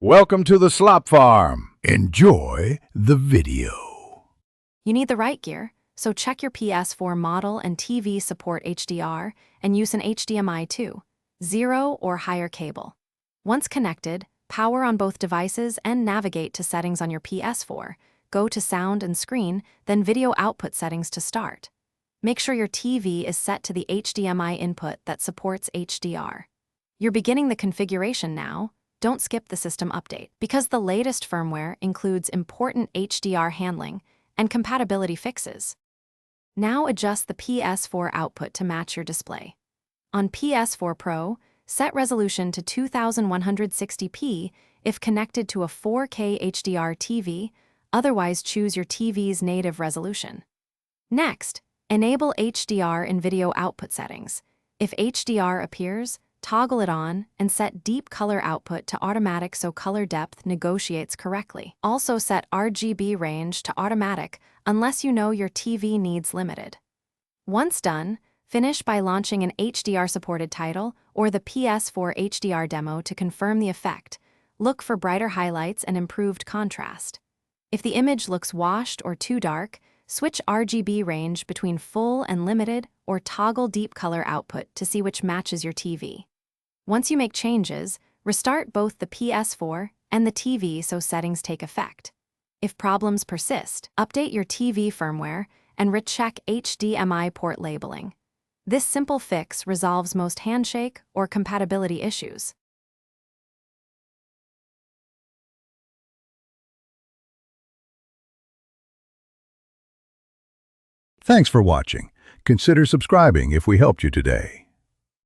Welcome to the Slop Farm. Enjoy the video. You need the right gear, so check your Ps4 model and TV support HDR and use an HDMI 2.0 or higher cable. Once connected, power on both devices and navigate to settings on your Ps4. Go to Sound and Screen, then Video Output settings to start. Make sure your TV is set to the HDMI input that supports HDR. You're beginning the configuration now. Don't skip the system update, because the latest firmware includes important HDR handling and compatibility fixes. Now adjust the Ps4 output to match your display. On Ps4 Pro, set resolution to 2160p if connected to a 4K HDR TV, otherwise choose your TV's native resolution. Next, enable HDR in video output settings. If HDR appears, toggle it on and set deep color output to automatic so color depth negotiates correctly. Also set RGB range to automatic unless you know your TV needs limited. Once done, finish by launching an HDR-supported title or the Ps4 HDR demo to confirm the effect. Look for brighter highlights and improved contrast. If the image looks washed or too dark, switch RGB range between full and limited or toggle deep color output to see which matches your TV. Once you make changes, restart both the Ps4 and the TV so settings take effect. If problems persist, update your TV firmware and recheck HDMI port labeling. This simple fix resolves most handshake or compatibility issues. Thanks for watching. Consider subscribing if we helped you today.